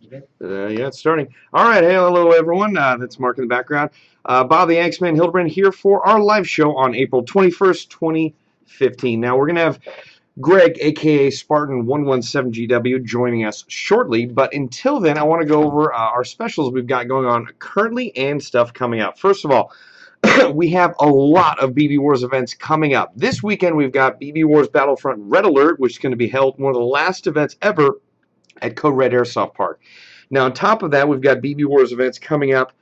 Yeah, it's starting. All right, hey, hello everyone. That's Mark in the background. Bob the Axeman Hildebrand here for our live show on April 21st, 2015. Now we're gonna have Greg, aka Spartan117GW, joining us shortly. But until then, I want to go over our specials we've got going on currently and stuff coming up. First of all, we have a lot of BB Wars events coming up. This weekend, we've got BB Wars Battlefront Red Alert, which is going to be held, one of the last events ever at Code Red Airsoft Park. Now, on top of that, we've got BB Wars events coming up.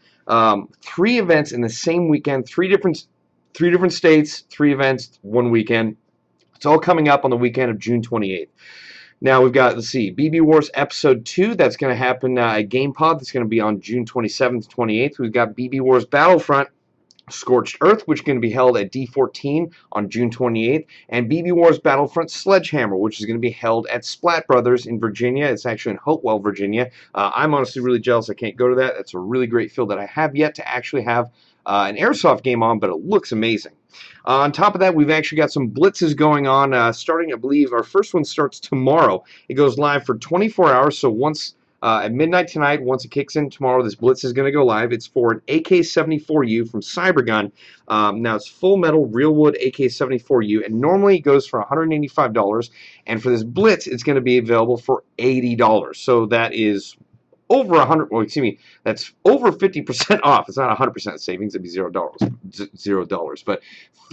3 events in the same weekend, three different states, 3 events, 1 weekend. It's all coming up on the weekend of June 28th. Now we've got, let's see, BB Wars Episode 2. That's going to happen at GamePod. That's going to be on June 27th, 28th. We've got BB Wars Battlefront Scorched Earth, which is going to be held at D14 on June 28th, and BB Wars Battlefront Sledgehammer, which is going to be held at Splat Brothers in Virginia. It's actually in Hopewell, Virginia. I'm honestly really jealous I can't go to that. That's a really great field that I have yet to actually have an Airsoft game on, but it looks amazing. On top of that, we've actually got some blitzes going on starting, I believe, our first one starts tomorrow. It goes live for 24 hours, so once at midnight tonight, once it kicks in tomorrow, this blitz is going to go live. It's for an AK-74U from Cybergun. Now, it's full metal, real wood AK-74U, and normally it goes for $185. And for this blitz, it's going to be available for $80. So that is over 100. Well, excuse me, that's over 50% off. It's not 100% savings; it'd be $0, but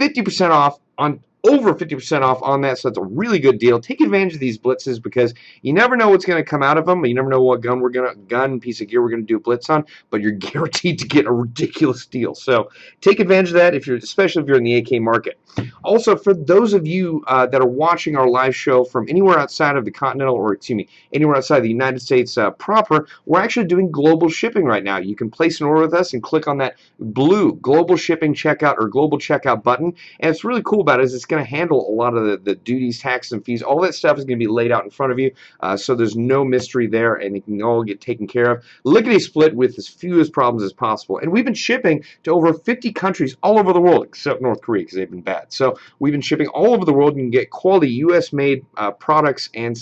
50% off on. Over 50% off on that, so that's a really good deal. Take advantage of these blitzes because you never know what's going to come out of them. You never know what gun piece of gear we're going to do a blitz on, but you're guaranteed to get a ridiculous deal. So take advantage of that especially if you're in the AK market. Also, for those of you that are watching our live show from anywhere outside of the continental, or excuse me, anywhere outside the United States proper, we're actually doing global shipping right now. You can place an order with us and click on that blue global shipping checkout or global checkout button. And what's really cool about it is it's going to handle a lot of the duties, taxes, and fees. All that stuff is going to be laid out in front of you, so there's no mystery there, and it can all get taken care of. Lickety split with as few problems as possible. And we've been shipping to over 50 countries all over the world, except North Korea because they've been bad. So we've been shipping all over the world. You can get quality U.S.-made products and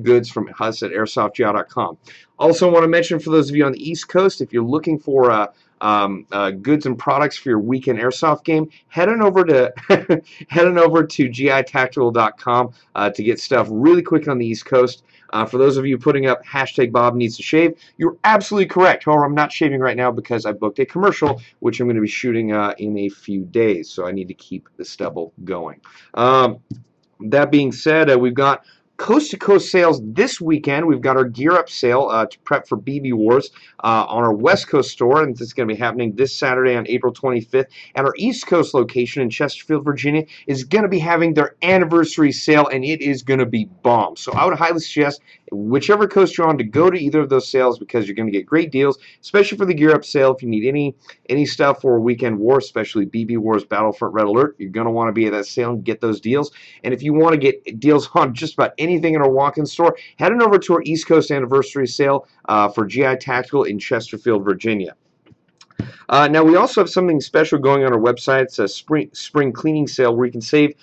goods from us at airsoftgi.com. Also, want to mention for those of you on the East Coast, if you're looking for goods and products for your weekend airsoft game, head on over to gitactical.com to get stuff really quick on the East Coast. For those of you putting up hashtag Bob needs to shave, you're absolutely correct. However, I'm not shaving right now because I booked a commercial, which I'm going to be shooting in a few days, so I need to keep the stubble going. That being said, we've got coast-to-coast sales this weekend. We've got our Gear Up sale to prep for BB Wars on our West Coast store, and this is going to be happening this Saturday on April 25th. And our East Coast location in Chesterfield, Virginia, is going to be having their anniversary sale, and it is going to be bomb. So I would highly suggest whichever coast you're on to go to either of those sales because you're going to get great deals, especially for the Gear Up sale. If you need any stuff for a weekend war, especially BB Wars Battlefront Red Alert, you're going to want to be at that sale and get those deals. And if you want to get deals on just about anything in our walk-in store, head on over to our East Coast anniversary sale for GI Tactical in Chesterfield, Virginia. Now, we also have something special going on our website. It's a spring cleaning sale where you can save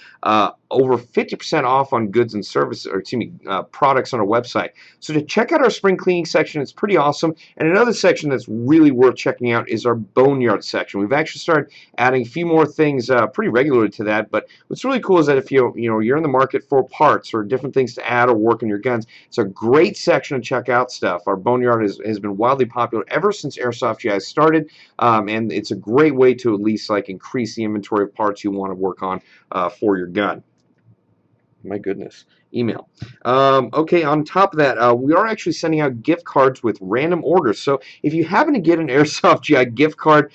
over 50% off on goods and services, or excuse me, products on our website. So to check out our spring cleaning section, it's pretty awesome. And another section that's really worth checking out is our boneyard section. We've actually started adding a few more things pretty regularly to that. But what's really cool is that if you're in the market for parts or different things to add or work on your guns, it's a great section to check out stuff. Our boneyard has been wildly popular ever since Airsoft GI started, and it's a great way to at least increase the inventory of parts you want to work on for your gun. My goodness. Email. Okay, on top of that, we are actually sending out gift cards with random orders. So if you happen to get an Airsoft GI gift card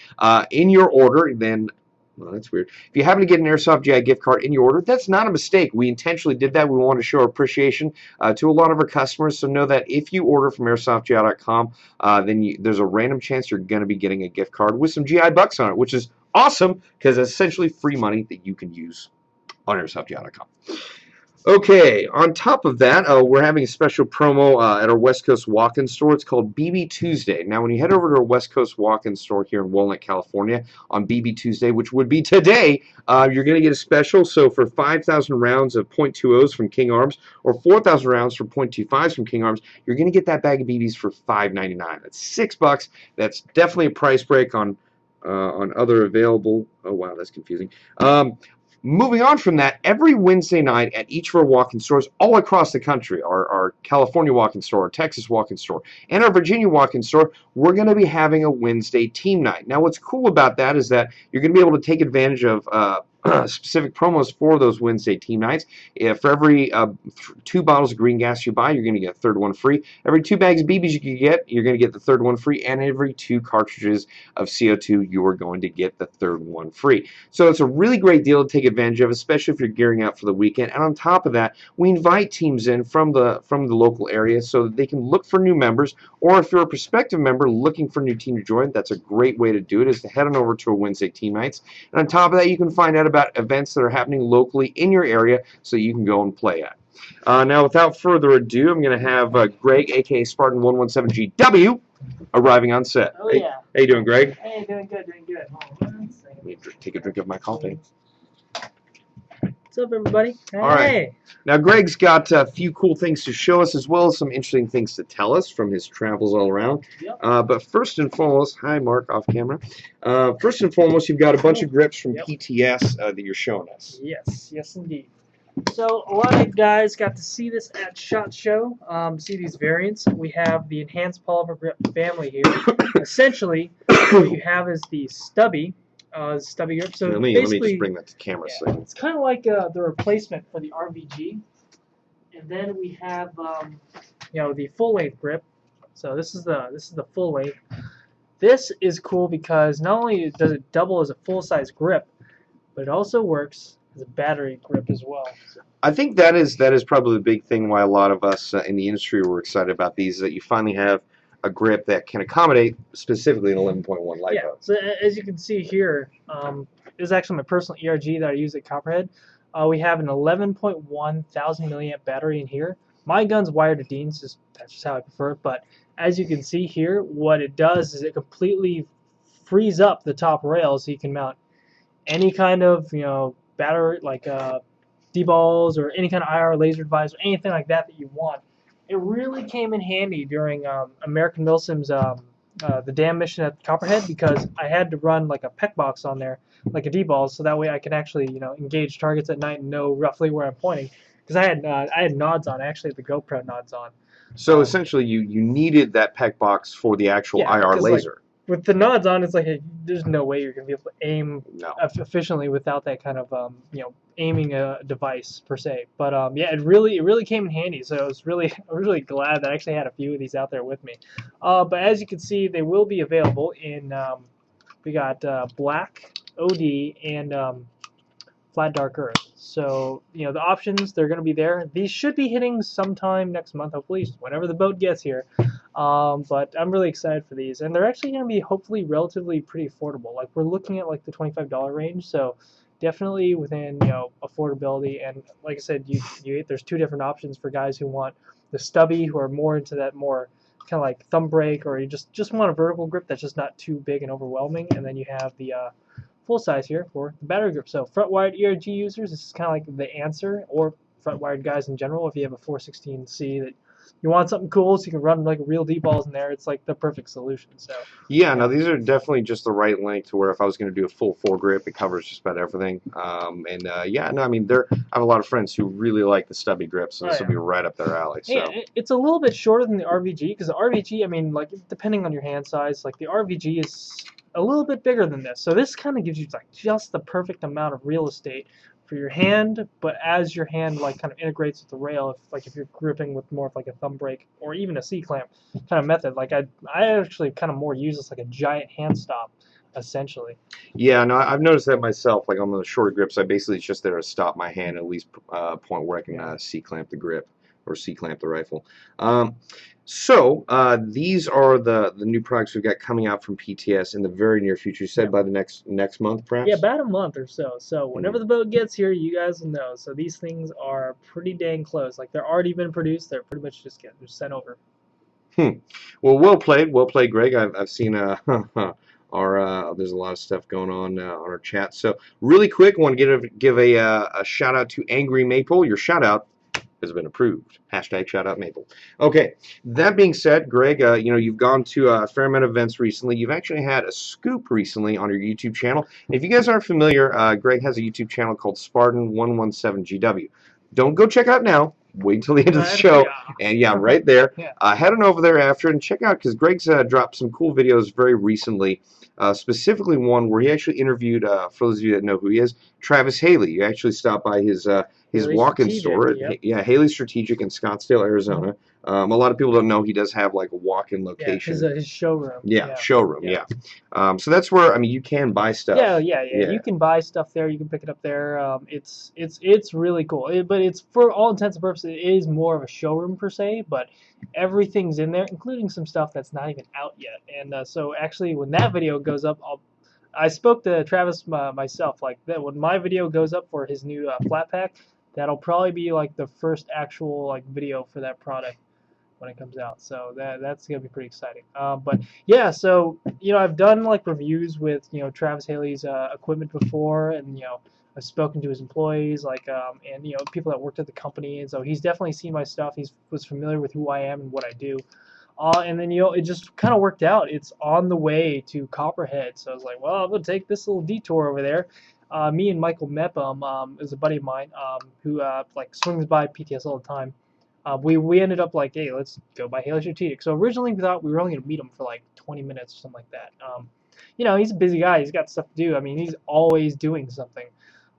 in your order, then, well, that's weird. If you happen to get an Airsoft GI gift card in your order, that's not a mistake. We intentionally did that. We want to show our appreciation to a lot of our customers. So know that if you order from airsoftgi.com, then there's a random chance you're going to be getting a gift card with some GI bucks on it, which is awesome because it's essentially free money that you can use on airsoftgi.com. Okay, on top of that, we're having a special promo at our West Coast walk-in store. It's called BB Tuesday. Now, when you head over to our West Coast walk-in store here in Walnut, California, on BB Tuesday, which would be today, you're going to get a special. So for 5,000 rounds of .20s from King Arms, or 4,000 rounds for .25s from King Arms, you're going to get that bag of BBs for $5.99. That's $6. That's definitely a price break on other available. Oh wow, that's confusing. Moving on from that, every Wednesday night at each of our walk-in stores all across the country, our California walk-in store, our Texas walk-in store, and our Virginia walk-in store, we're going to be having a Wednesday team night. Now, what's cool about that is that you're going to be able to take advantage of specific promos for those Wednesday team nights. If for every 2 bottles of green gas you buy, you're going to get a third one free. Every 2 bags of BBs you can get, you're going to get the third one free. And every 2 cartridges of CO2, you are going to get the third one free. So it's a really great deal to take advantage of, especially if you're gearing out for the weekend. And on top of that, we invite teams in from the local area so that they can look for new members. Or if you're a prospective member looking for a new team to join, that's a great way to do it, is to head on over to a Wednesday team nights. And on top of that, you can find out about events that are happening locally in your area so you can go and play at. Now, without further ado, I'm going to have Greg, a.k.a. Spartan117GW, arriving on set. Oh, yeah. How you doing, Greg? Hey, doing good, doing good. Let me take a drink of my coffee. What's up, everybody? Hey. All right. Now, Greg's got a few cool things to show us, as well as some interesting things to tell us from his travels all around. Yep. But first and foremost, hi, Mark, off camera. First and foremost, you've got a bunch of grips from PTS that you're showing us. Yes, yes, indeed. So a lot of guys got to see this at SHOT Show. See these variants. We have the enhanced polymer grip family here. Essentially, what you have is the stubby grip. So let me just bring that to camera. Yeah, so it's kind of like the replacement for the RVG. And then we have the full length grip. So this is the full length. This is cool because not only does it double as a full size grip, but it also works as a battery grip as well. I think that is probably the big thing why a lot of us in the industry were excited about these, is that you finally have a grip that can accommodate specifically an 11.1 LiPo. Yeah, so as you can see here, this is actually my personal ERG that I use at Copperhead. We have an 11.1 thousand milliamp battery in here. My gun's wired to Dean's, that's just how I prefer it, but as you can see here, what it does is it completely frees up the top rail so you can mount any kind of battery, like D-balls or any kind of IR laser device or anything like that you want. It really came in handy during American Milsim's the dam mission at Copperhead, because I had to run like a PEC box on there, like a D-ball, so that way I can actually engage targets at night and know roughly where I'm pointing. Because I had nods on, actually had the GoPro nods on. So essentially, you needed that PEC box for the actual IR laser. With the nods on, it's like, hey, there's no way you're going to be able to aim efficiently without that kind of aiming a device per se. But yeah, it really came in handy. So I was really glad that I actually had a few of these out there with me. But as you can see, they will be available in we got black, OD, and flat dark earth. So the options, they're going to be there. These should be hitting sometime next month, hopefully, whenever the boat gets here. But I'm really excited for these, and they're actually going to be hopefully relatively pretty affordable. Like, we're looking at like the $25 range, so definitely within affordability. And like I said, there's 2 different options for guys who want the stubby, who are more into that more kind of like thumb brake, or you just want a vertical grip that's just not too big and overwhelming. And then you have the full size here for the battery grip. So front wired ERG users, this is kind of like the answer, or front wired guys in general. If you have a 416C that you want something cool so you can run like real D-balls in there, it's like the perfect solution. So yeah, no, these are definitely just the right length to where if I was going to do a full foregrip, it covers just about everything. Yeah, no, I mean, I have a lot of friends who really like the stubby grip, so this will be right up their alley. So. Yeah, it's a little bit shorter than the RVG, because the RVG, I mean, like, depending on your hand size, like the RVG is a little bit bigger than this. So this kind of gives you like just the perfect amount of real estate for your hand, but as your hand like kind of integrates with the rail, if you're gripping with more of like a thumb brake or even a C-clamp kind of method, like I actually kind of more use this like a giant hand stop, essentially. Yeah, no, I've noticed that myself. Like on the shorter grips, I basically it's just there to stop my hand at least point where I can C-clamp the grip. or C-clamp the rifle. So these are the new products we've got coming out from PTS in the very near future. You said by the next month, perhaps? Yeah, about a month or so. So whenever the boat gets here, you guys will know. So these things are pretty dang close. Like they're already been produced. They're pretty much just getting sent over. Well, well played, Greg. I've seen our there's a lot of stuff going on our chat. So really quick, want to give a shout out to Angry Maple. Your shout out has been approved. Hashtag shout out Maple. Okay, that being said, Greg, you know, you've gone to a fair amount of events recently. You've actually had a scoop recently on your YouTube channel. If you guys aren't familiar, Greg has a YouTube channel called Spartan117GW. Don't go check out now. Wait until the end of the show. And yeah, right there. Head on over there after and check out, because Greg's dropped some cool videos very recently. Specifically one where he actually interviewed, for those of you that know who he is, Travis Haley. You actually stopped by his walk-in store. Yeah, Haley Strategic in Scottsdale, Arizona. A lot of people don't know he does have like a walk-in location. Yeah, his showroom. Yeah, showroom. Yeah. So that's where, I mean, you can buy stuff. Yeah. You can buy stuff there. You can pick it up there. It's really cool. But it's, for all intents and purposes, it is more of a showroom per se. But everything's in there, including some stuff that's not even out yet. And so actually, when that video goes up, I spoke to Travis myself. Like that, when my video goes up for his new flat pack, that'll probably be like the first actual like video for that product when it comes out. So that's gonna be pretty exciting. But yeah, so you know, I've done like reviews with, you know, Travis Haley's equipment before, and you know, I've spoken to his employees, like and you know, people that worked at the company, and so he's definitely seen my stuff. He was familiar with who I am and what I do. And then, you know, it just kind of worked out. It's on the way to Copperhead, so I was like, well, I'm gonna take this little detour over there. Me and Michael Mepham is a buddy of mine who like swings by PTS all the time. We ended up like, hey, let's go by Haley Strategic. So originally we thought we were only gonna meet him for like 20 minutes or something like that. You know, he's a busy guy. He's got stuff to do. I mean, he's always doing something.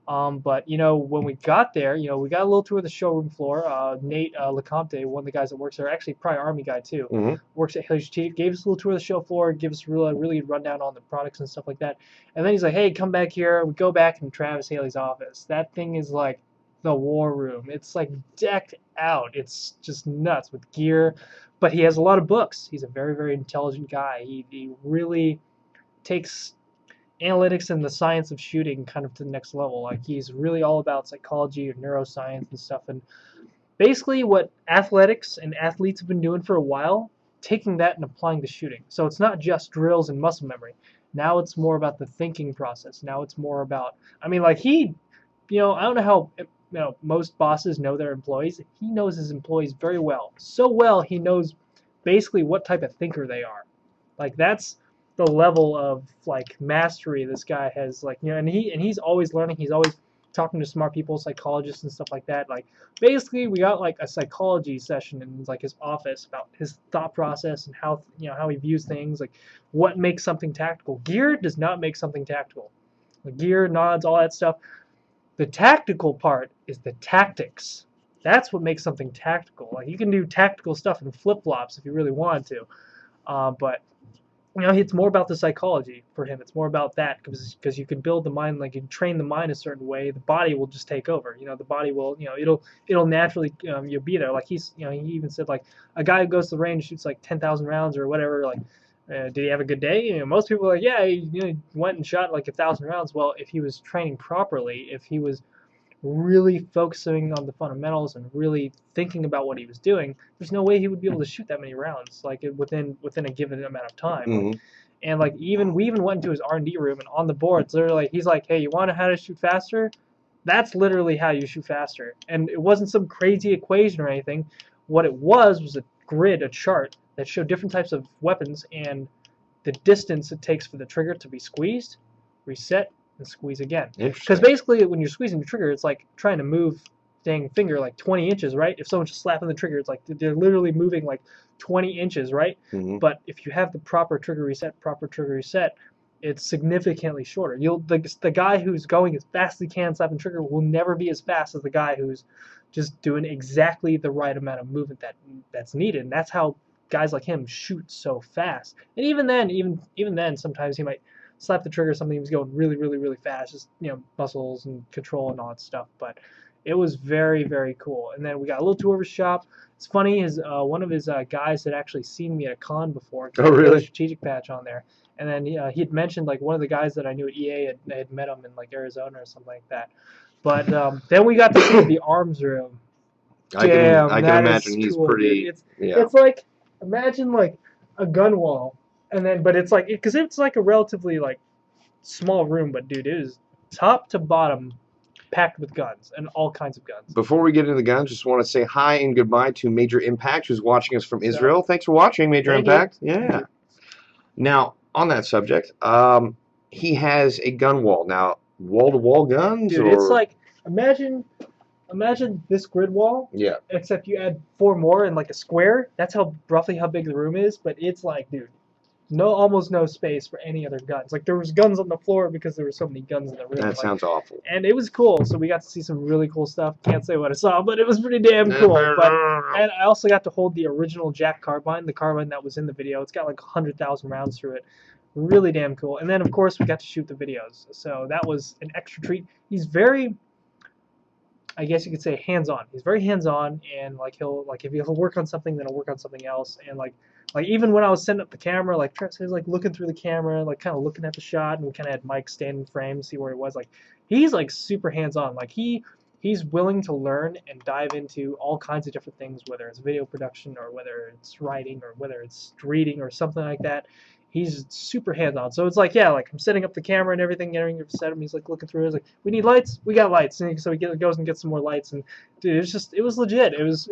But you know, when we got there, you know, we got a little tour of the showroom floor. Nate LeCompte, one of the guys that works there, actually probably Army guy too, works at Haley Strategic, gave us a little tour of the show floor, give us really rundown on the products and stuff like that. And then he's like, hey, come back here. We go back in Travis Haley's office. That thing is like the war room. It's like decked out. It's just nuts with gear. But he has a lot of books. He's a very intelligent guy. He really takes analytics and the science of shooting kind of to the next level. Like, he's really all about psychology and neuroscience and stuff, and basically what athletics and athletes have been doing for a while, taking that and applying to shooting. So it's not just drills and muscle memory. Now it's more about the thinking process. Now it's more about, I mean, like, he, you know, I don't know how, you know, most bosses know their employees. He knows his employees very well. So well, he knows basically what type of thinker they are. Like, that's the level of like mastery this guy has. Like, you know, and he's always learning. He's always talking to smart people, psychologists and stuff like that. Like, basically we got like a psychology session in like his office about his thought process and how, you know, how he views things, like what makes something tactical. Gear does not make something tactical. The gear, nods, all that stuff. The tactical part is the tactics. That's what makes something tactical. Like, you can do tactical stuff in flip-flops if you really wanted to, but you know, it's more about the psychology for him. It's more about that, because you can build the mind, like you can train the mind a certain way. The body will just take over. You know, the body will, you know, it'll naturally, you'll be there. Like, he's, you know, he even said like a guy who goes to the range shoots like 10,000 rounds or whatever. Like, did he have a good day? You know, most people are like, yeah, he, you know, went and shot like 1,000 rounds. Well, if he was training properly, if he was really focusing on the fundamentals and really thinking about what he was doing, there's no way he would be able to shoot that many rounds like within a given amount of time. Like, and like, we even went into his R&D room, and on the boards literally he's like, hey, you want to know how to shoot faster? That's literally how you shoot faster. And it wasn't some crazy equation or anything. What it was a grid, a chart that showed different types of weapons and the distance it takes for the trigger to be squeezed, reset, and squeeze again. Because basically when you're squeezing the trigger, it's like trying to move dang finger like 20 inches, right? If someone's just slapping the trigger, it's like they're literally moving like 20 inches, right? But if you have the proper trigger reset, it's significantly shorter. The guy who's going as fast as he can slapping trigger will never be as fast as the guy who's just doing exactly the right amount of movement that's needed. And that's how guys like him shoot so fast. And even then, sometimes he might slap the trigger, something he was going really fast, just, you know, muscles and control and all that stuff. But It was very, very cool. And then we got a little tour of his shop. It's funny, one of his guys had actually seen me at a con before. Oh, He had a really? strategic patch on there. And then he had mentioned like one of the guys that I knew at EA had met him in like Arizona or something like that. But then we got to see the arms room. Damn, I can that imagine is he's cool, pretty. dude. Yeah. It's like imagine like a gun wall, and then but it's like because it's like a relatively like small room, but dude, it is top to bottom packed with guns and all kinds of guns. Before we get into the guns, just want to say hi and goodbye to Major Impact, who's watching us from Israel. Thanks for watching, Major Thank Impact. you. Yeah. Now, on that subject, he has a gun wall. Now, wall-to-wall guns, Dude, or it's like imagine this grid wall, yeah, except you add 4 more in like a square. That's how roughly how big the room is, but it's like, dude, almost no space for any other guns. Like there was guns on the floor because there were so many guns in the room. that sounds awful. And it was cool. So we got to see some really cool stuff. Can't say what I saw, but it was pretty damn cool. But and I also got to hold the original Jack carbine, the carbine that was in the video. It's got like 100,000 rounds through it. Really damn cool. And then of course we got to shoot the videos. So that was an extra treat. He's very, I guess you could say, hands-on. He's very hands-on, and like if he'll work on something, then he'll work on something else. And like even when I was setting up the camera, like Trex was like looking through the camera, like kind of looking at the shot, and we kind of had Mike stand in frame, see where he was. Like he's like super hands-on. Like he's willing to learn and dive into all kinds of different things, whether it's video production or whether it's writing or whether it's reading or something like that. He's super hands-on. So it's like, yeah, like I'm setting up the camera and everything, set him. He's like looking through. He's like, we need lights. We got lights. And so he goes and gets some more lights. And dude, it was legit. It was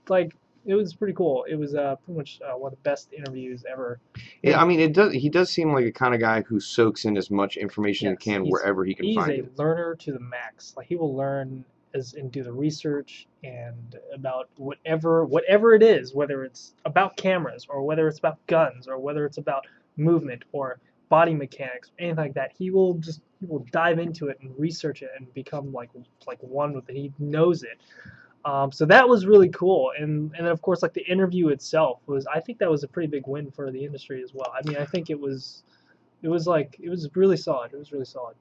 pretty cool. It was pretty much one of the best interviews ever. Yeah, I mean, he does seem like a kind of guy who soaks in as much information as he can wherever he can find it. He's a learner to the max. Like he will learn and do the research and about whatever it is, whether it's about cameras or whether it's about guns or whether it's about movement or body mechanics, anything like that. He will dive into it and research it and become like one with it. He knows it. So that was really cool. And then of course like the interview itself I think that was a pretty big win for the industry as well. I mean, I think it was really solid. It was really solid.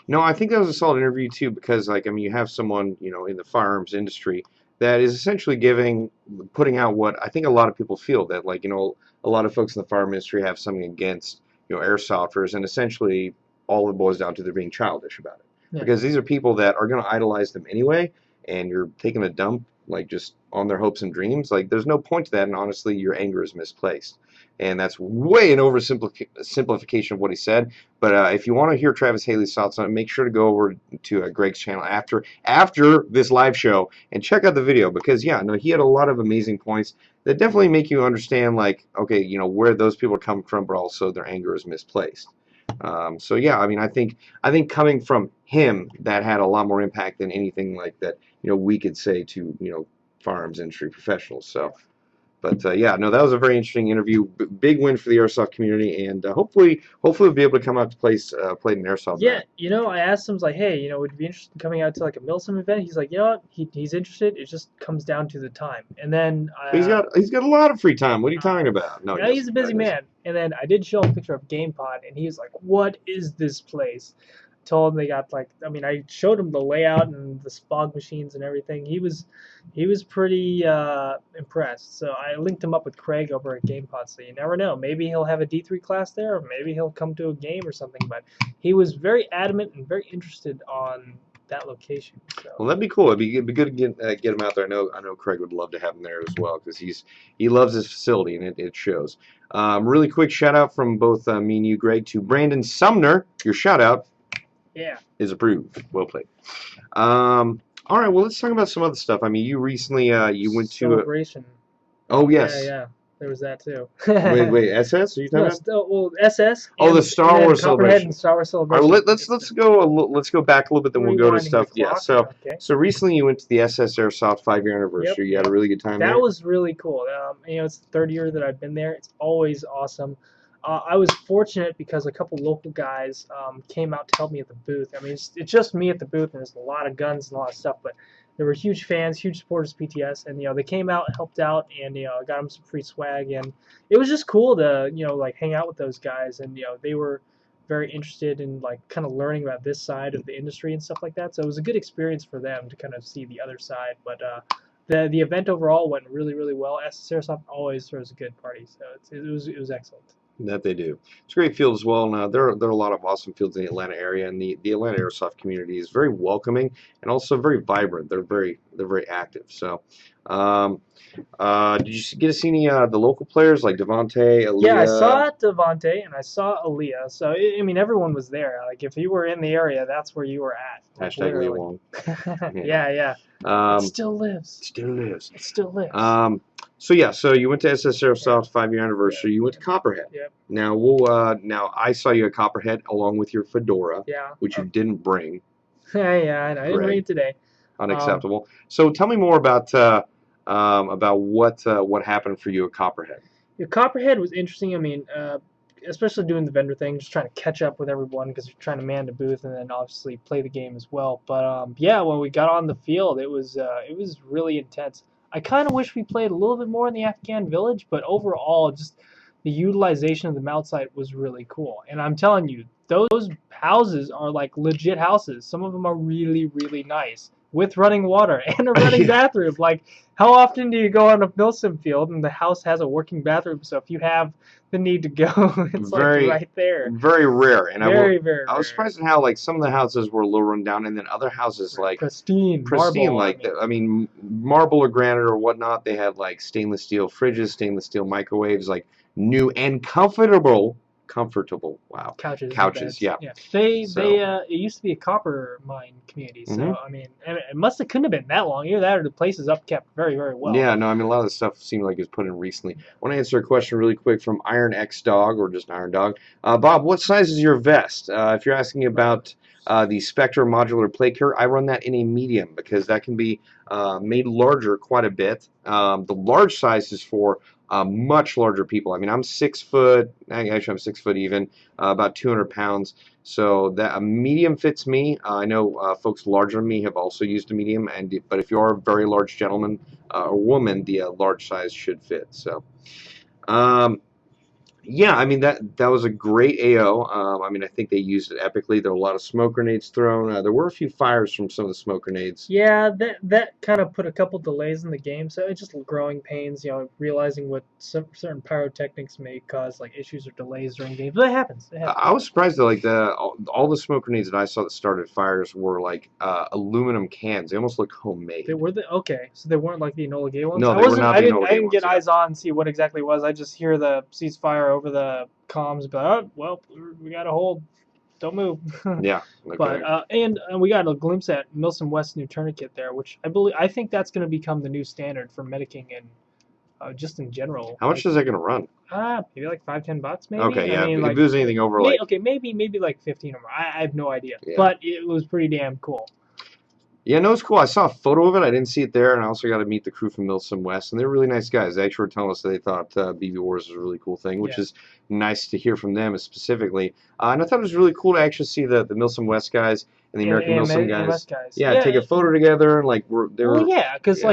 No, I think that was a solid interview too, because like, I mean, you have someone, in the firearms industry that is essentially putting out what I think a lot of people feel, that like, a lot of folks in the firearm industry have something against, airsofters, and essentially all it boils down to they're being childish about it. Yeah. Because these are people that are going to idolize them anyway, and you're taking a dump like just on their hopes and dreams. Like there's no point to that, and honestly, your anger is misplaced. And that's way an oversimplification of what he said. But if you want to hear Travis Haley's thoughts on it, make sure to go over to Greg's channel after this live show and check out the video, because yeah, no, he had a lot of amazing points that definitely make you understand, like, okay, where those people are coming from, but also their anger is misplaced. So yeah, I mean, I think coming from him, that had a lot more impact than anything like that, we could say to firearms industry professionals. So. But yeah, no, that was a very interesting interview. Big win for the airsoft community, and hopefully we'll be able to come out to play in airsoft. Yeah, I asked him, like, hey, would you be interested in coming out to like a Milsim event? He's like, he's interested. It just comes down to the time. And then he's got a lot of free time. What are you talking about? No, he's a busy man. And then I did show him a picture of GamePod, and he was like, what is this place? Told him they got I showed him the layout and the fog machines and everything. He was pretty impressed. So I linked him up with Craig over at GamePod. So you never know. Maybe he'll have a D3 class there, or maybe he'll come to a game or something. But he was very adamant and very interested on that location. So. Well, that'd be cool. It'd be good to get him out there. I know Craig would love to have him there as well, because he loves his facility, and it shows. Really quick shout out from both me and you, Greg, to Brandon Sumner. Your shout out. Yeah. Is approved. Well played. All right. Well, let's talk about some other stuff. I mean, you recently you went to Celebration. Oh yes. Yeah. There was that too. wait. SS? Are you talking about? SS. The Star Wars Celebration. And Star Wars Celebration. All right, let's go back a little bit, then we'll go to stuff. Yeah. So recently you went to the SS Airsoft 5-year anniversary. Yep. You had a really good time there. That was really cool. It's the 3rd year that I've been there. It's always awesome. I was fortunate because a couple local guys came out to help me at the booth. I mean, it's just me at the booth, and there's a lot of guns and a lot of stuff, but they were huge fans, huge supporters of PTS, and they came out and helped out, and got them some free swag, and it was just cool to hang out with those guys, and they were very interested in like kind of learning about this side of the industry and stuff like that. So it was a good experience for them to kind of see the other side. But the event overall went really well. Airsoft always throws a good party, so it was excellent. That they do. It's a great field as well. And there are a lot of awesome fields in the Atlanta area, and the Atlanta Airsoft community is very welcoming and also very vibrant. They're very active. So, did you get to see any the local players like Devontae, Aaliyah? Yeah, I saw Devontae and I saw Aaliyah. So I mean, everyone was there. Like if you were in the area, that's where you were at. Like, Hashtag Aaliyah Wong. Yeah. It still lives. It still lives. So you went to SS Airsoft 5-year anniversary. You went to Copperhead. Yep. Now now I saw you at Copperhead along with your fedora, which you didn't bring. Yeah, I know. I didn't bring it today. Unacceptable. So tell me more about what happened for you at Copperhead. Yeah, Copperhead was interesting. I mean, especially doing the vendor thing, just trying to catch up with everyone because you're trying to man the booth and then obviously play the game as well. But yeah, when we got on the field, it was really intense. I kind of wish we played a little bit more in the Afghan village, but overall, just the utilization of the mount site was really cool. And I'm telling you, those houses are like legit houses. Some of them are really nice with running water and a running bathroom. Like, how often do you go on a Milsim field and the house has a working bathroom? So if you have the need to go, it's like right there. Very rare. And very I was surprised at how like some of the houses were a little run down, and then other houses like pristine marble, like marble or granite or whatnot. They had like stainless steel fridges, stainless steel microwaves, like new and comfortable. Wow. Couches. Yeah. It used to be a copper mine community. So I mean, it couldn't have been that long. Either that or the place is upkept very well. Yeah. No, I mean a lot of the stuff seemed like it was put in recently. I want to answer a question really quick from Iron X Dog or just Iron Dog. Bob, what size is your vest? If you're asking about the Spectre modular plate carrier, I run that in a medium because that can be made larger quite a bit. The large size is for much larger people. I mean, I'm 6 foot. Actually, I'm 6 foot even, about 200 pounds. So that a medium fits me. I know folks larger than me have also used a medium, but if you are a very large gentleman or woman, the large size should fit. So. Yeah, I mean that was a great AO. I mean, I think they used it epically. There were a lot of smoke grenades thrown. There were a few fires from some of the smoke grenades. Yeah, that kind of put a couple delays in the game. So it's just growing pains, realizing what certain pyrotechnics may cause like issues or delays during games. But it happens. I was surprised that like all the smoke grenades that I saw that started fires were like aluminum cans. They almost looked homemade. Okay, so they weren't like the Enola Gay ones. No, they were not the Enola Gay ones. I didn't get eyes on and see what exactly it was. I just hear the ceasefire over the comms, but oh, well, we got to hold. Don't move. Yeah. Okay. But and we got a glimpse at Milsim West new tourniquet there, which I think that's going to become the new standard for medicing and just in general. How much is that going to run? Maybe like $5-10 maybe. Okay, yeah. I mean, if it was anything over maybe like 15 or more. I have no idea. Yeah. But it was pretty damn cool. Yeah, no, it's cool. I saw a photo of it. I didn't see it there, and I also got to meet the crew from Milsim West, and they're really nice guys. They actually were telling us that they thought BB Wars was a really cool thing, which is nice to hear from them specifically. And I thought it was really cool to actually see the Milsim West guys and the American Milsim guys. Yeah, take a photo together, and like they were. Well, yeah, because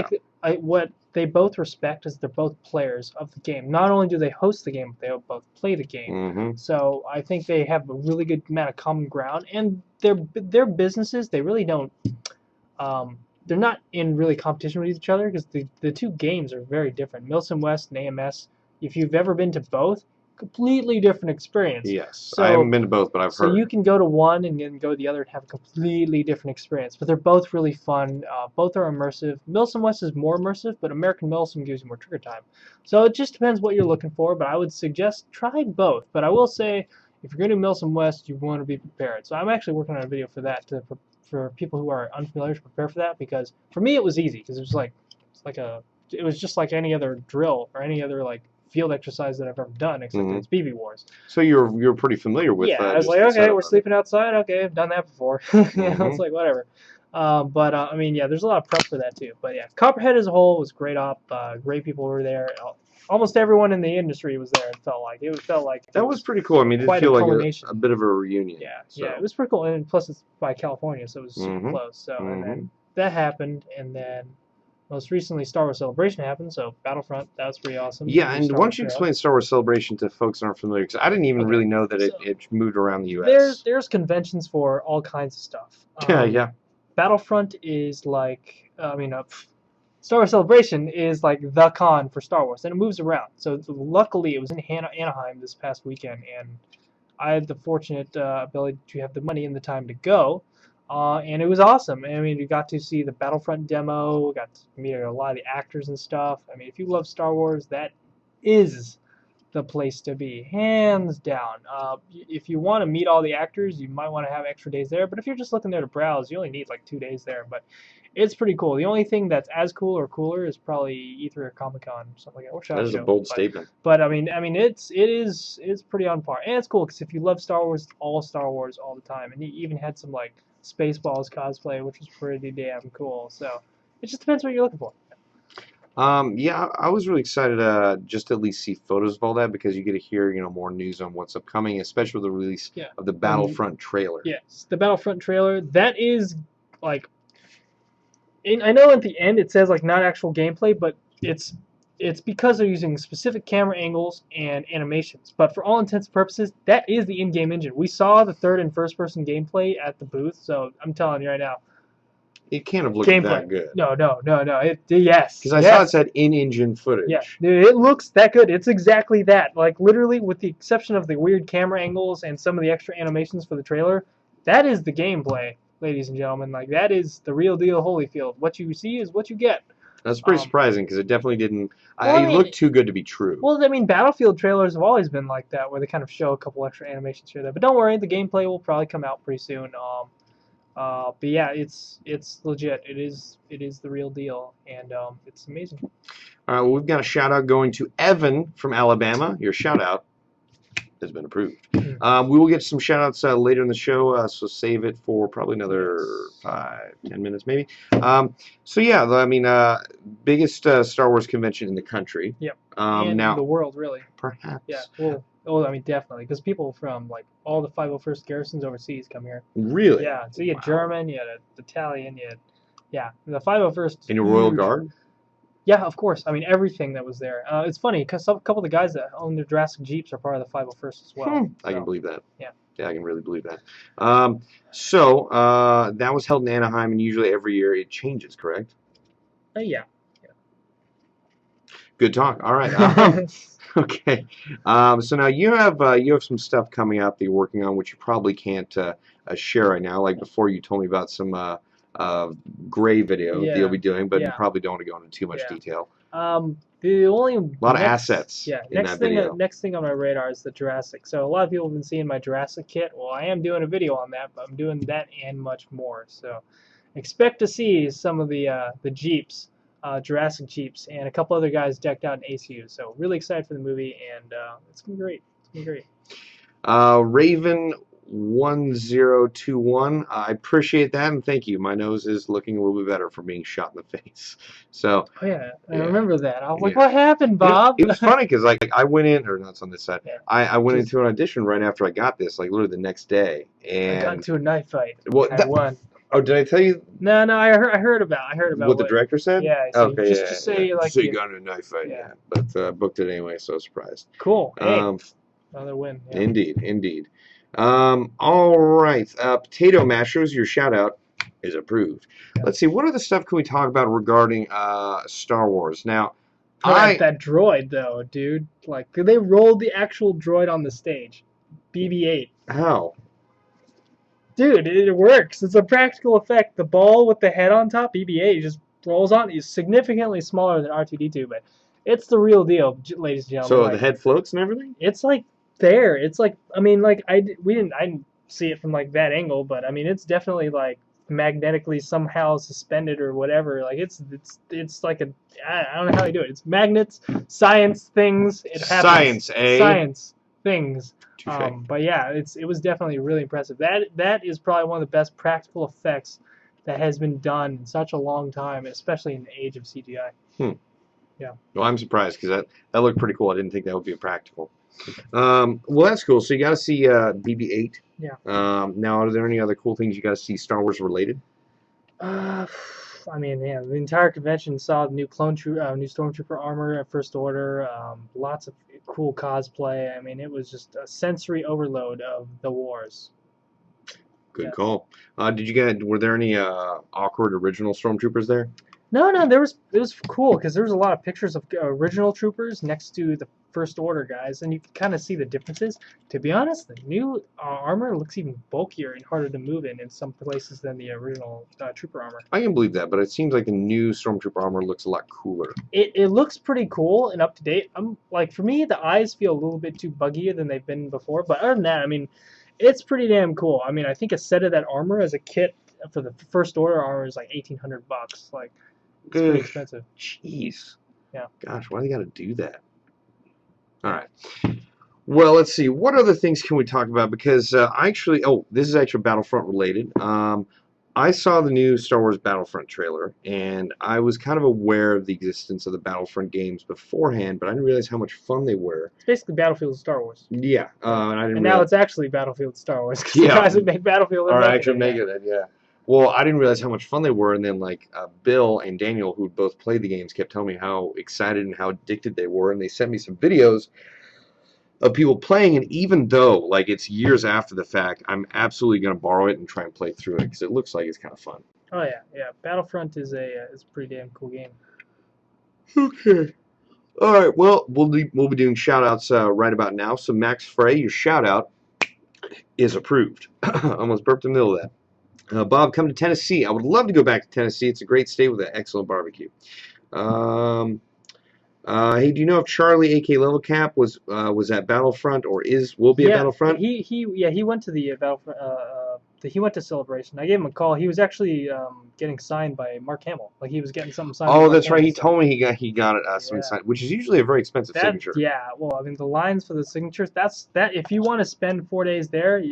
what they both respect is they're both players of the game. Not only do they host the game, but they both play the game. So I think they have a really good amount of common ground, and their businesses, they really don't. They're not in really competition with each other because the two games are very different. Milsim West and AMS, if you've ever been to both, completely different experience. Yes, so, I haven't been to both, but I've heard. So you can go to one and then go to the other and have a completely different experience. But they're both really fun. Both are immersive. Milsim West is more immersive, but American Milsim gives you more trigger time. So it just depends what you're looking for, but I would suggest try both. But I will say, if you're going to Milsim West, you want to be prepared. So I'm actually working on a video for that for people who are unfamiliar to prepare for that, because for me it was easy because it was just like any other drill or any other like field exercise that I've ever done, except it's BB Wars. So you're pretty familiar with. Yeah, I was like, okay, we're sleeping outside. Okay, I've done that before. It's like whatever. But I mean, yeah, there's a lot of prep for that too. But yeah, Copperhead as a whole was great op. Great people were there. Almost everyone in the industry was there. It felt like that was pretty cool. I mean, it did feel like a bit of a reunion. Yeah, so. Yeah, it was pretty cool. And plus, it's by California, so it was super close. So and then that happened, and then most recently Star Wars Celebration happened, so Battlefront, that was pretty awesome. Yeah, and Star why Wars don't you trailer. explain Star Wars Celebration to folks that aren't familiar? Because I didn't even really know that it moved around the U.S. There's conventions for all kinds of stuff. Yeah. Battlefront is like, Star Wars Celebration is like the con for Star Wars, and it moves around. So luckily, it was in Anaheim this past weekend, and I had the fortunate ability to have the money and the time to go, and it was awesome. I mean, we got to see the Battlefront demo, we got to meet a lot of the actors and stuff. I mean, if you love Star Wars, that is the place to be, hands down. If you want to meet all the actors, you might want to have extra days there, but if you're just looking there to browse, you only need like 2 days there, but it's pretty cool. The only thing that's as cool or cooler is probably E3 or Comic-Con, something like that. Or SHOT That is Show. a bold statement. But I mean, it's pretty on par, and it's cool because if you love Star Wars, all Star Wars all the time, and you even had some like Spaceballs cosplay, which was pretty damn cool. So it just depends what you're looking for. Yeah, I was really excited just to at least see photos of all that because you get to hear, more news on what's upcoming, especially with the release of the Battlefront trailer. Yes, the Battlefront trailer. That is like, I know at the end it says like not actual gameplay, but it's because they're using specific camera angles and animations. But for all intents and purposes, that is the in-game engine. We saw the third and first-person gameplay at the booth, so I'm telling you right now, it can't have looked that good. No. Yes. Because I saw it said in-engine footage. Yeah, it looks that good. It's exactly that. Like, literally, with the exception of the weird camera angles and some of the extra animations for the trailer, that is the gameplay, ladies and gentlemen. Like, that is the real deal Holyfield. What you see is what you get. That's pretty surprising because it definitely didn't... it looked too good to be true. Well, I mean, Battlefield trailers have always been like that, where they kind of show a couple extra animations here or there. But don't worry, the gameplay will probably come out pretty soon. But yeah, it's legit. It is the real deal, and it's amazing. All right, well, we've got a shout out going to Evan from Alabama. Your shout out has been approved. We will get some shout outs later in the show, so save it for probably another 5-10 minutes maybe. So yeah, I mean, biggest Star Wars convention in the country. Yep. And now, in the world, really. Perhaps. Yeah. Well, I mean, definitely, because people from like all the 501st garrisons overseas come here. Really? Yeah. So you had German, you had Italian, the 501st. And your Royal Guard? Yeah, of course. I mean, everything that was there. It's funny because a couple of the guys that own their Jurassic Jeeps are part of the 501st as well. I can believe that. Yeah. Yeah, I can really believe that. So that was held in Anaheim, and usually every year it changes, correct? Yeah. Good talk. All right. Okay. So now you have some stuff coming up that you're working on, which you probably can't share right now. Like before, you told me about some gray video that you'll be doing, but you probably don't want to go into too much detail. The only a lot of assets. Yeah. In that video. Next thing on my radar is the Jurassic. So a lot of people have been seeing my Jurassic kit. Well, I am doing a video on that, but I'm doing that and much more. So expect to see some of the Jeeps. Jurassic Jeeps, and a couple other guys decked out in ACU. So really excited for the movie, and it's gonna be great. It's gonna be great. Raven1021, I appreciate that, and thank you. My nose is looking a little bit better for being shot in the face. So. Oh yeah, I remember that. I was like, "What happened, Bob?" It was funny because like I went in, or not on this side. Yeah. I went into an audition right after I got this, like literally the next day, and I got into a knife fight. Well, I won. Oh, did I tell you? No, I heard about what the director said. Yeah. So okay. Just say like. So you got into a knife fight. Yeah. But booked it anyway, so surprised. Cool. Hey, another win. Yeah. Indeed. All right. Potato Mashers, your shout out is approved. Yeah. Let's see. What other stuff can we talk about regarding Star Wars? Now, that droid though, dude. Like they rolled the actual droid on the stage. BB-8. How? Dude, it works. It's a practical effect. The ball with the head on top, BB-8, just rolls on. It's significantly smaller than R2-D2, but it's the real deal, ladies and gentlemen. So the head floats and everything? It's like there. It's like, I mean, like I didn't see it from like that angle, but I mean, it's definitely like magnetically somehow suspended or whatever. Like it's like I don't know how they do it. It's magnets, science things. It happens. Science, eh? Science things. But yeah, it was definitely really impressive. That is probably one of the best practical effects that has been done in such a long time, especially in the age of CGI. Yeah. Well, I'm surprised because that looked pretty cool. I didn't think that would be practical. Well, that's cool. So you got to see BB-8. Yeah. Now, are there any other cool things you got to see Star Wars related? I I mean, yeah, the entire convention saw new new stormtrooper armor at First Order. Lots of cool cosplay. I mean, it was just a sensory overload of the wars. Good call. Were there any awkward original stormtroopers there? No, it was cool because there was a lot of pictures of original troopers next to the First Order guys, and you can kind of see the differences. To be honest, the new armor looks even bulkier and harder to move in some places than the original trooper armor. I can believe that, but it seems like the new stormtrooper armor looks a lot cooler. It looks pretty cool and up to date. Like, for me, the eyes feel a little bit too buggier than they've been before, but other than that, I mean, it's pretty damn cool. I mean, I think a set of that armor as a kit for the First Order armor is like $1,800. Like, it's pretty expensive. Jeez. Yeah. Gosh, why do they got to do that? All right. Well, let's see. What other things can we talk about? Because this is actually Battlefront related. I saw the new Star Wars Battlefront trailer, and I was kind of aware of the existence of the Battlefront games beforehand, but I didn't realize how much fun they were. It's basically Battlefield Star Wars. Yeah. And now it's actually Battlefield Star Wars, because the guys that make Battlefield are actually making it, yeah. Well, I didn't realize how much fun they were, and then Bill and Daniel, who both played the games, kept telling me how excited and how addicted they were, and they sent me some videos of people playing, and even though it's years after the fact, I'm absolutely going to borrow it and try and play through it, because it looks like it's kind of fun. Oh yeah. Battlefront is a pretty damn cool game. Okay. All right, well, we'll be doing shout-outs right about now. So Max Frey, your shout-out is approved. Almost burped in the middle of that. Bob, come to Tennessee. I would love to go back to Tennessee. It's a great state with an excellent barbecue. Hey, do you know if Charlie, A.K. Level Cap, was at Battlefront or will be at Battlefront? He went to the Battlefront. He went to Celebration. I gave him a call. He was actually getting signed by Mark Hamill. Like, he was getting something signed. Oh, that's right. He told me he got it something signed, which is usually a very expensive signature. Yeah. Well, I mean, the lines for the signatures. That if you want to spend 4 days there,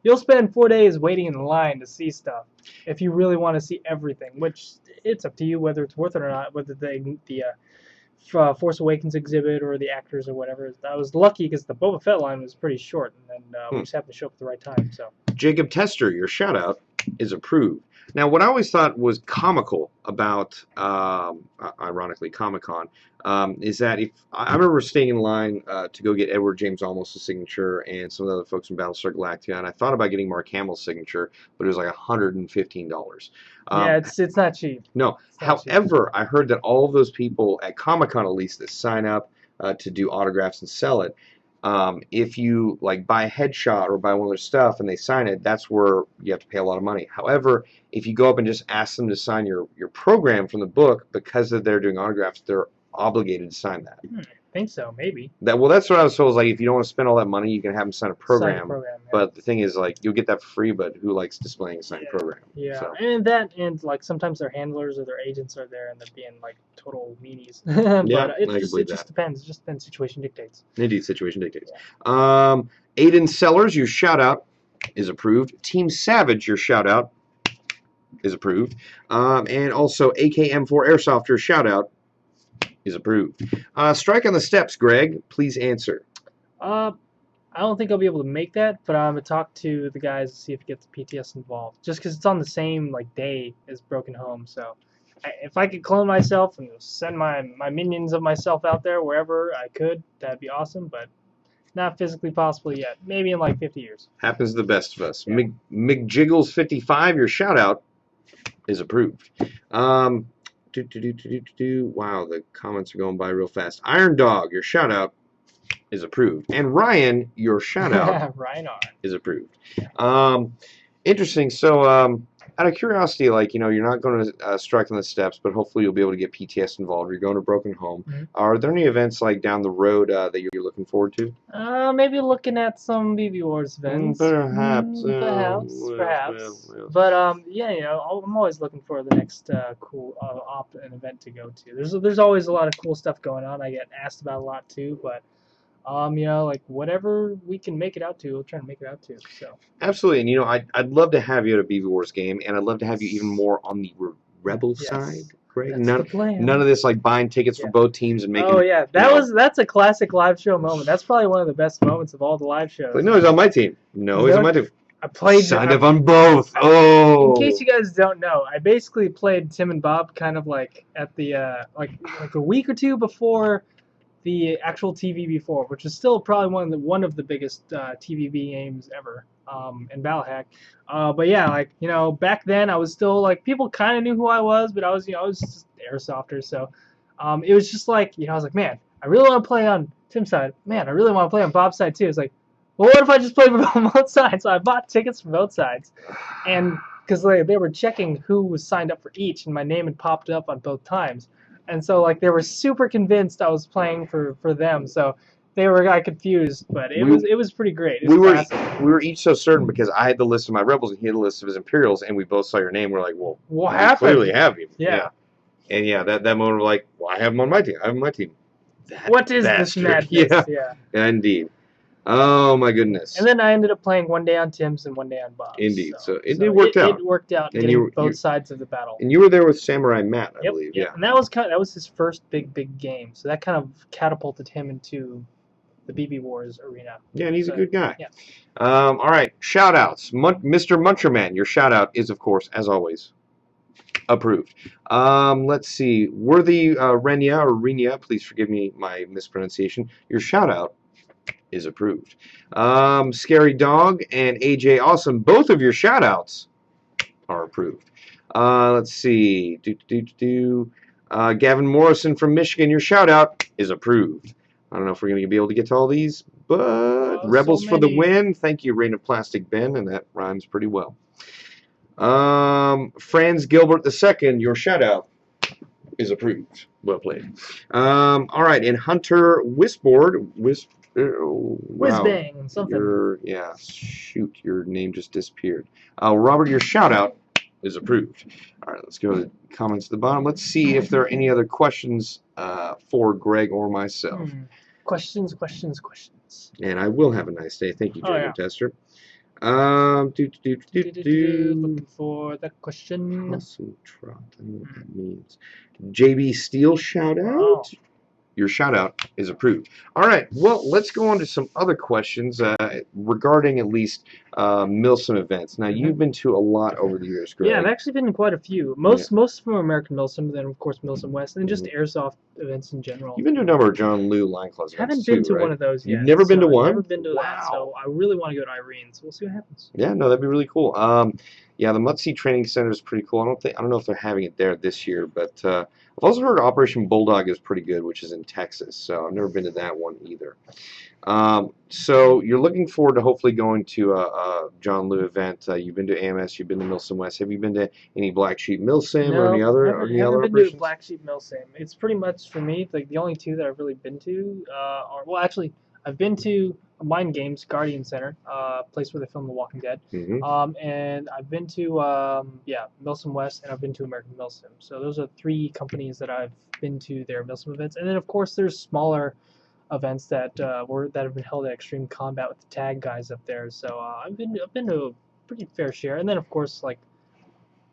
you'll spend 4 days waiting in line to see stuff. If you really want to see everything, which it's up to you whether it's worth it or not. Whether the Force Awakens exhibit or the actors or whatever. I was lucky because the Boba Fett line was pretty short, and then we just happened to show up at the right time. So Jacob Tester, your shout out is approved. Now, what I always thought was comical about, ironically, Comic-Con, is that I remember staying in line to go get Edward James Olmos' signature and some of the other folks from Battlestar Galactica, and I thought about getting Mark Hamill's signature, but it was like $115. Yeah, it's not cheap. No. However, I heard that all of those people at Comic-Con, at least, that sign up to do autographs and sell it, if you buy a headshot or buy one of their stuff and they sign it, that's where you have to pay a lot of money. However, if you go up and just ask them to sign your program from the book, because they're doing autographs, they're obligated to sign that. I think so, maybe. That's what I was told. If you don't want to spend all that money, you can have them sign a program. Yeah. But the thing is, you'll get that for free, but who likes displaying a signed program? Yeah, so. and sometimes their handlers or their agents are there and they're being total meanies. Yeah, it just depends. It just depends. Situation dictates. Indeed, situation dictates. Yeah. Aiden Sellers, your shout out is approved. Team Savage, your shout out is approved. And also AKM4 Airsoft, your shout out is approved. Strike on the Steps, Greg, please answer. I don't think I'll be able to make that, but I'm going to talk to the guys to see if it gets PTS involved. Just because it's on the same day as Broken Home, so if I could clone myself and send my minions of myself out there wherever I could, that'd be awesome, but not physically possible yet. Maybe in 50 years. Happens to the best of us. Yeah. McJiggles55, your shout out is approved. Wow, the comments are going by real fast. Iron Dog, your shout out is approved. And Ryan, your shout out is approved. Interesting. So, out of curiosity, you're not going to strike on the steps, but hopefully you'll be able to get PTS involved. You're going to Broken Home. Mm-hmm. Are there any events down the road that you're looking forward to? Maybe looking at some BB Wars events. Perhaps. But I'm always looking for the next cool op and event to go to. There's always a lot of cool stuff going on. I get asked about a lot too, but whatever we can make it out to, we'll try to make it out to. So absolutely, and I'd love to have you at a BB Wars game, and I'd love to have you even more on the Rebel side. Greg, none of this buying tickets for both teams and making. Oh yeah, that's a classic live show moment. That's probably one of the best moments of all the live shows. No, he's on my team. No, he's on my team. I played. Signed up on both. Oh. In case you guys don't know, I basically played Tim and Bob kind of like at the like a week or two before the actual TVB4, which is still probably one of the biggest TVB games ever in Battlehack. But yeah, like back then I was still like people kind of knew who I was, but I was just Airsofter, so it was just like I was like, man, I really want to play on Tim's side. Man, I really want to play on Bob's side too. It's like, well, what if I just play on both sides? So I bought tickets for both sides, and because they were checking who was signed up for each, and my name had popped up on both times. And so, like, they were super convinced I was playing for them. So they got confused, but it was pretty great. We were each so certain because I had the list of my rebels and he had the list of his Imperials, and we both saw your name. We're like, well, what happened? Clearly have you. Yeah. And yeah, that moment of like, well, I have him on my team. I have him on my team. What is this madness? Yeah. Indeed. Oh my goodness. And then I ended up playing one day on Tim's and one day on Bob's. Indeed. So it worked out. It worked out getting both sides of the battle. And you were there with Samurai Matt, I believe. Yep. Yeah. And that was his first big game. So that kind of catapulted him into the BB Wars arena. Yeah, and he's a good guy. Yeah. All right. Shout outs. Mr. Muncherman, your shout out is, of course, as always, approved. Let's see. Worthy Renia, please forgive me my mispronunciation. Your shout out is approved. Scary Dog and AJ Awesome, both of your shout outs are approved. Let's see. Gavin Morrison from Michigan, your shout out is approved. I don't know if we're going to be able to get to all these, but Rebels for the win. Thank you, Rain of Plastic Ben, and that rhymes pretty well. Franz Gilbert II, your shout out is approved. Well played. All right, and Hunter Wisbord, Whizbang, something. Shoot, your name just disappeared. Robert, your shout out is approved. All right, let's go to the comments at the bottom. Let's see if there are any other questions for Greg or myself. Questions. And I will have a nice day. Thank you, Jacob Tester. Looking for that question. Awesome trot. I don't know what that means. JB Steele shout out. Wow. Your shout out is approved. All right. Well, let's go on to some other questions regarding at least Milsim events. Now, you've been to a lot over the years, Greg. Yeah, I've actually been to quite a few. Most of them are American Milsim, then of course Milsim West, and just Airsoft events in general. You've been to a number of John Liu Line Claws events. Haven't been to one of those yet. You've never been to one? Never been to that. So I really want to go to Irene. So we'll see what happens. Yeah, no, that'd be really cool. Yeah, the Mutsy Training Center is pretty cool. I don't know if they're having it there this year, but I've also heard Operation Bulldog is pretty good, which is in Texas. So I've never been to that one either. So you're looking forward to hopefully going to a John Liu event. You've been to AMS, you've been to Milsim West. Have you been to any Black Sheep Milsim or any other? I haven't been to Black Sheep Milsim. It's pretty much for me like the only two that I've really been to are actually I've been to Mind Games Guardian Center, place where they film The Walking Dead. And I've been to Milsim West, and I've been to American Milsim. So those are three companies that I've been to their Milsim events. And then of course there's smaller events that have been held at Extreme Combat with the tag guys up there. So I've been to a pretty fair share. And then of course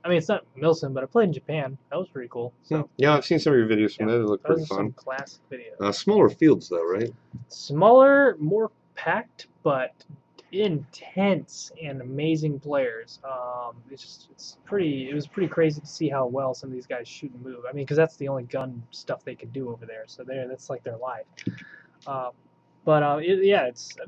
it's not Milsim, but I played in Japan. That was pretty cool. So yeah, I've seen some of your videos from there. They look pretty fun. Some classic videos. Smaller fields though, right? Smaller, more packed, but intense and amazing players. It was pretty crazy to see how well some of these guys shoot and move. I mean, because that's the only gun stuff they can do over there. So that's like their life. I've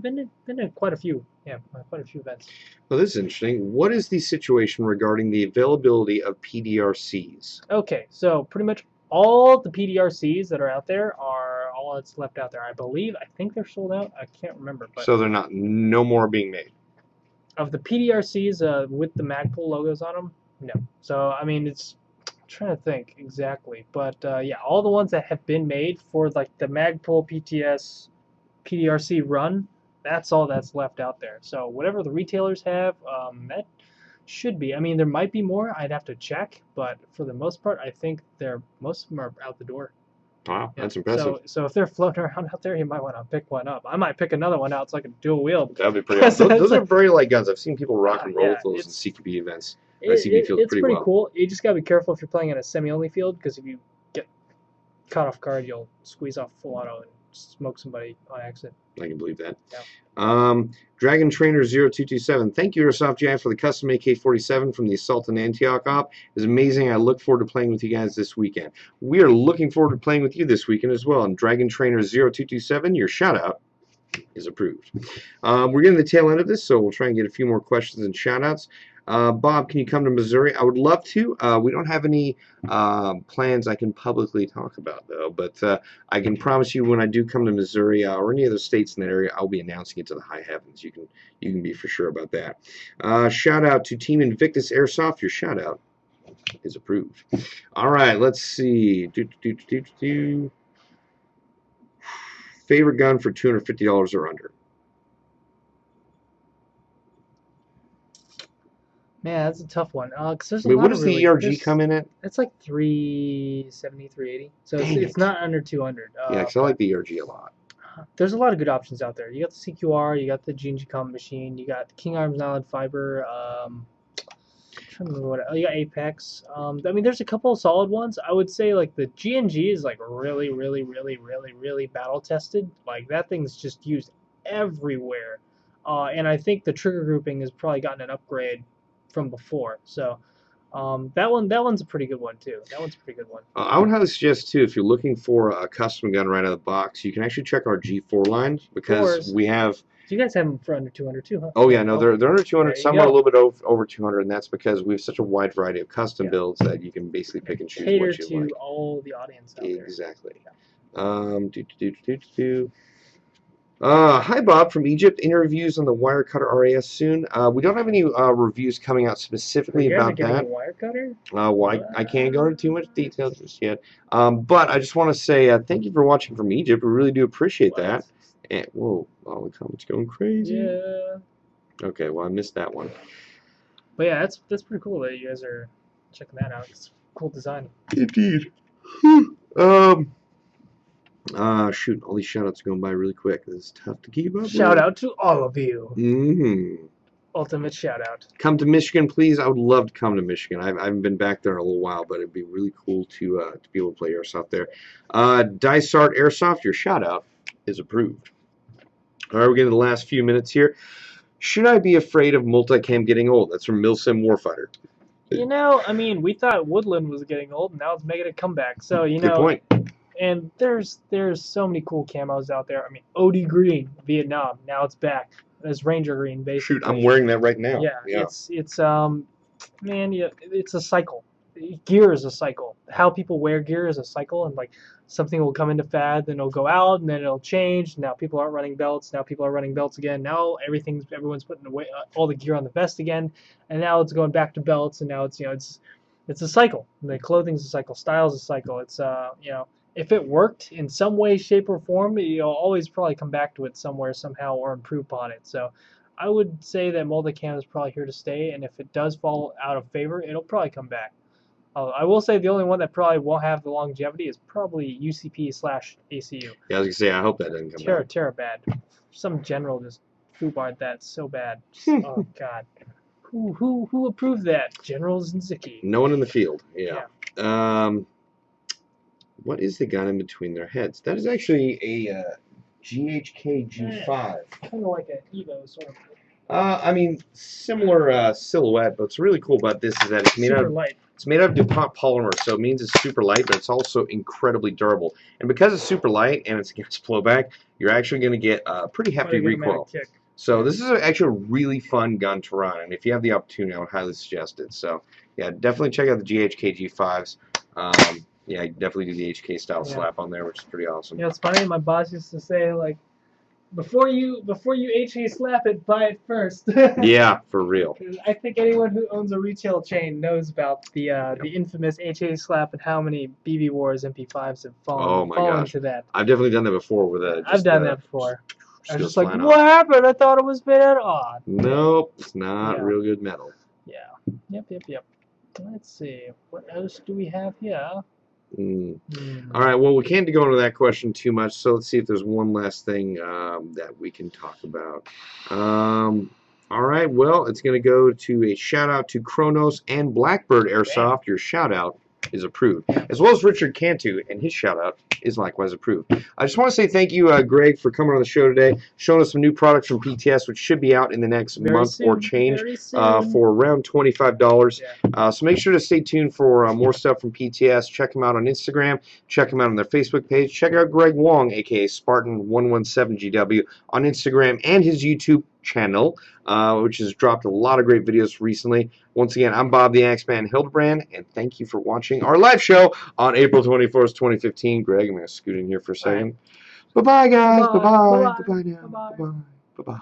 been to quite a few. Yeah, quite a few events. Well, this is interesting. What is the situation regarding the availability of PDRCs? Okay, so pretty much all the PDRCs that are out there are all that's left out there. I think they're sold out. I can't remember. But so they're no more being made. Of the PDRCs with the Magpul logos on them, no. So I mean, I'm trying to think exactly, but all the ones that have been made for like the Magpul PDRC run, that's all that's left out there. So whatever the retailers have, that should be. I mean, there might be more. I'd have to check, but for the most part, I think most of them are out the door. Wow, that's impressive. So if they're floating around out there, you might want to pick one up. I might pick another one out so I can dual wield. That'd be pretty awesome. Those are very light guns. I've seen people rock and roll with those in CQB events. It's pretty cool. You just got to be careful if you're playing in a semi-only field, because if you get caught off guard, you'll squeeze off full auto and smoke somebody on accident. I can believe that. Yeah. Dragon Trainer 0227. Thank you, Airsoft GI, for the custom AK-47 from the Assault and Antioch op. It's amazing. I look forward to playing with you guys this weekend. We are looking forward to playing with you this weekend as well. And Dragon Trainer 0227, your shout out is approved. We're getting the tail end of this, so we'll try and get a few more questions and shout outs. Bob, can you come to Missouri? I would love to. We don't have any plans I can publicly talk about, though, but I can promise you when I do come to Missouri or any other states in that area, I'll be announcing it to the high heavens. You can be for sure about that. Shout out to Team Invictus Airsoft. Your shout out is approved. All right, let's see. Favorite gun for $250 or under? Man, that's a tough one. Cause there's a Wait, lot what of does really, the ERG come in at? It's like 370, 380. So Dang it's it. not under 200. Yeah, because I like the ERG a lot. There's a lot of good options out there. You got the CQR, you got the G&G Combat Machine, you got the King Arms Nylon Fiber. I'm trying to remember what you got Apex. I mean, there's a couple of solid ones. I would say like the G&G is like really, really, really, really, really battle tested. Like that thing's just used everywhere. And I think the trigger grouping has probably gotten an upgrade from before. So that one's a pretty good one too. That one's a pretty good one. I would highly suggest too, if you're looking for a custom gun right out of the box, you can actually check our G4 line because we have. You guys have them for under 200 too, huh? Oh yeah, no, they're under 200. Some are a little bit over 200, and that's because we have such a wide variety of custom builds that you can basically pick and choose what you like. Cater to all the audience out there. Exactly. Hi Bob from Egypt. Any reviews on the wire cutter RAS soon? We don't have any reviews coming out specifically about that. A wire cutter? I can't go into too much detail just yet. But I just want to say thank you for watching from Egypt. We really do appreciate that. And, whoa, all the comments going crazy. Yeah. Okay, well I missed that one. But yeah, that's pretty cool that you guys are checking that out. It's a cool design. Indeed. Shoot, all these shoutouts are going by really quick. This is tough to keep up. Shout out to all of you. Mm-hmm. Ultimate shout out. Come to Michigan, please. I would love to come to Michigan. I haven't been back there in a little while, but it'd be really cool to be able to play Airsoft there. Dysart Airsoft, your shout out is approved. All right, we're getting to the last few minutes here. Should I be afraid of multicam getting old? That's from Milsim Warfighter. You know, I mean, we thought Woodland was getting old, and now it's making a comeback. So, you know. Good point. And there's so many cool camos out there. I mean, OD Green, Vietnam, now it's back. There's Ranger Green, basically. Shoot, I'm wearing that right now. Yeah. It's man, yeah, it's a cycle. Gear is a cycle. How people wear gear is a cycle, and like something will come into fad, then it'll go out, and then it'll change. Now people aren't running belts. Now people are running belts again. Now everyone's putting away all the gear on the vest again, and now it's going back to belts, and now it's it's a cycle. The clothing's a cycle. Style's a cycle. It's if it worked in some way, shape, or form, you'll always probably come back to it somewhere, somehow, or improve upon it. So I would say that multicam is probably here to stay, and if it does fall out of favor, it'll probably come back. I will say the only one that probably won't have the longevity is probably UCP/ACU. Yeah, I was going to say, I hope that doesn't come back. Terra bad. Some general just foobarred that so bad. Oh, God. Who approved that? General Zinzicki. No one in the field, yeah. What is the gun in between their heads? That is actually a GHK G5. Kind of like an Evo sort of. I mean, similar silhouette, but what's really cool about this is that it's made out of light. It's made out of DuPont polymer, so it means it's super light, but it's also incredibly durable. And because it's super light and it's against blowback, you're actually going to get a pretty hefty recoil. So this is actually a really fun gun to run, and if you have the opportunity, I would highly suggest it. So yeah, definitely check out the GHK G5s. Yeah, you definitely do the HK style slap on there, which is pretty awesome. Yeah, it's funny. My boss used to say, like, before you HK slap it, buy it first. Yeah, for real. I think anyone who owns a retail chain knows about the infamous HK slap and how many BB Wars MP5s have fallen to that. I've definitely done that before with I've done that before. I was just like, what happened? I thought it was made out of Nope, it's not real good metal. Yeah. Yep. Let's see. What else do we have here? All right, well, we can't go into that question too much, so let's see if there's one last thing that we can talk about. All right, well, it's going to go to a shout-out to Kronos and Blackbird Airsoft. Your shout-out is approved, as well as Richard Cantu, and his shout-out is likewise approved. I just want to say thank you, Greg, for coming on the show today, showing us some new products from PTS, which should be out in the next month or change for around $25. Yeah. So make sure to stay tuned for more stuff from PTS. Check them out on Instagram. Check them out on their Facebook page. Check out Greg Wong, aka Spartan117GW, on Instagram and his YouTube channel, which has dropped a lot of great videos recently. Once again, I'm Bob the Axeman Hildebrand, and thank you for watching our live show on April 24th, 2015. Greg, I'm going to scoot in here for a second. Bye-bye, guys. Bye-bye. Bye-bye now. Bye-bye. Bye-bye.